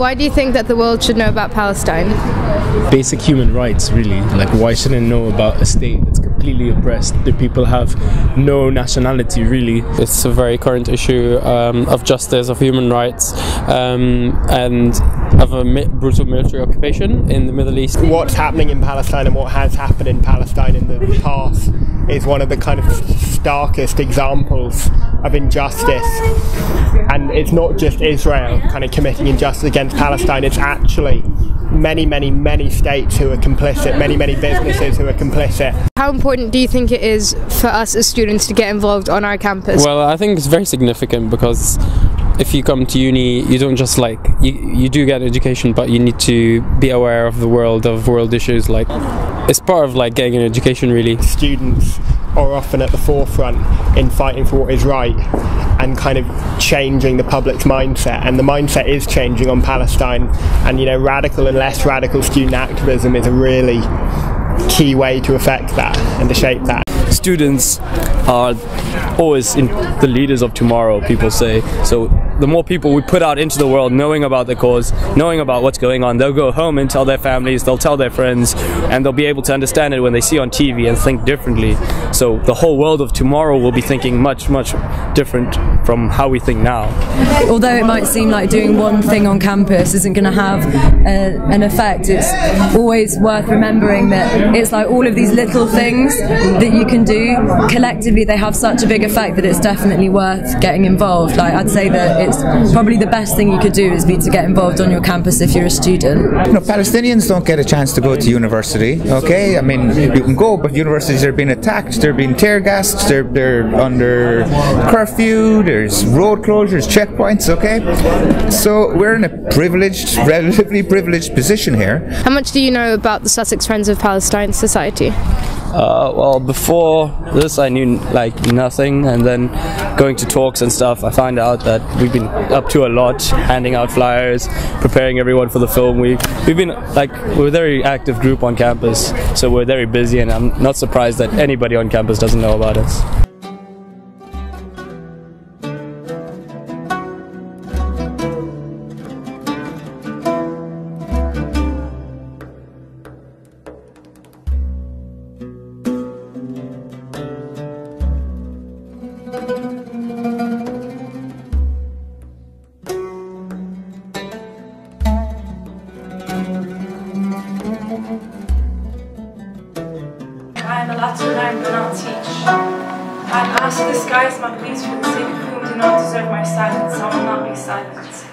Why do you think that the world should know about Palestine? Basic human rights, really. Like, why shouldn't know about a state that's completely oppressed? The people have no nationality, really. It's a very current issue of justice, of human rights, and of a brutal military occupation in the Middle East. What's happening in Palestine and what has happened in Palestine in the past is one of the kind of starkest examples of injustice. And it's not just Israel kind of committing injustice against Palestine, it's actually many states who are complicit, many businesses who are complicit. How important do you think it is for us as students to get involved on our campus? Well, I think it's very significant because if you come to uni, you don't just you do get education, but you need to be aware of the world, of world issues. Like, it's part of getting an education, really. Students are often at the forefront in fighting for what is right and kind of changing the public's mindset, and the mindset is changing on Palestine, and radical and less radical student activism is a really key way to affect that and to shape that. Students are always the leaders of tomorrow, people say. So the more people we put out into the world knowing about the cause, knowing about what's going on, they'll go home and tell their families, they'll tell their friends, and they'll be able to understand it when they see on TV and think differently. So the whole world of tomorrow will be thinking much different from how we think now. Although it might seem like doing one thing on campus isn't going to have an effect, it's always worth remembering that it's like all of these little things that you can do, collectively they have such a big effect that it's definitely worth getting involved. I'd say that it's probably the best thing you could do is to get involved on your campus if you're a student. Palestinians don't get a chance to go to university, okay? I mean, you can go, but universities are being attacked, they're being tear gassed, they're under curfew, there's road closures, checkpoints, okay? So we're in a relatively privileged position here. How much do you know about the Sussex Friends of Palestine Society? Well, before this I knew nothing, and then going to talks and stuff, I find out that we've been up to a lot, handing out flyers, preparing everyone for the film week. We've been we're a very active group on campus, so we're very busy, and I'm not surprised that anybody on campus doesn't know about us. I am allowed to learn but not teach. I have asked the skies my pleas for the sake of whom do not deserve my silence. I will not be silent.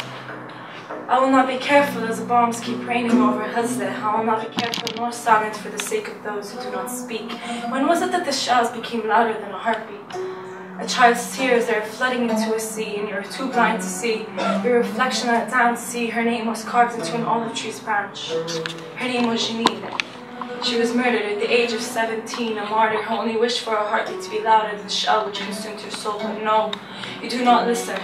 I will not be careful as the bombs keep raining over Hazle. I will not be careful nor silent for the sake of those who do not speak. When was it that the shells became louder than a heartbeat? A child's tears are flooding into a sea, and you are too blind to see your reflection on a down sea. Her name was carved into an olive tree's branch. Her name was Janine. She was murdered at the age of 17, a martyr. Her only wish for her heartbeat to be louder than the shell which consumed her soul. But no, you do not listen.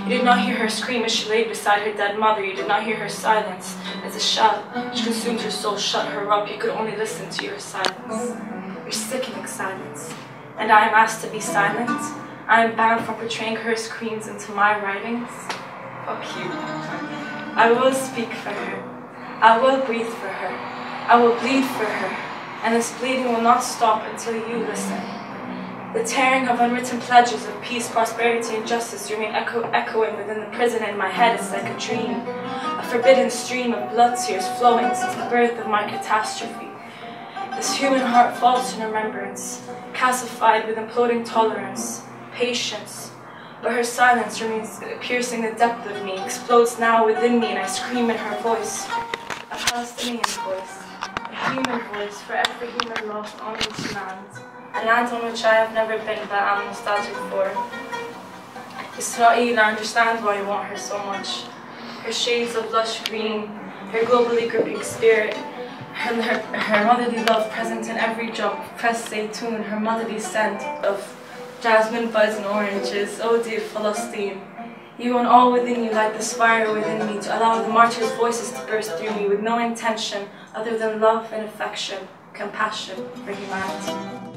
You did not hear her scream as she lay beside her dead mother. You did not hear her silence as the shell which consumed her soul shut her up. You could only listen to your silence, your sickening silence. And I am asked to be silent. I am banned from portraying her screams into my writings. Fuck you. I will speak for her. I will breathe for her. I will bleed for her, and this bleeding will not stop until you listen. The tearing of unwritten pledges of peace, prosperity, and justice remain echoing within the prison in my head. It's like a dream, a forbidden stream of blood tears flowing since the birth of my catastrophe. This human heart falls in remembrance, calcified with imploding tolerance, patience. But her silence remains piercing the depth of me, explodes now within me, and I scream in her voice, a Palestinian voice. A human voice for every human lost on each land. A land on which I have never been but am nostalgic for. Israel, I understand why you want her so much. Her shades of lush green, her globally gripping spirit, her motherly love present in every drop of pressed zaytun, her motherly scent of jasmine buds and oranges. Oh dear Palestine. You and all within you light this fire within me to allow the martyrs' voices to burst through me with no intention other than love and affection, compassion for humanity.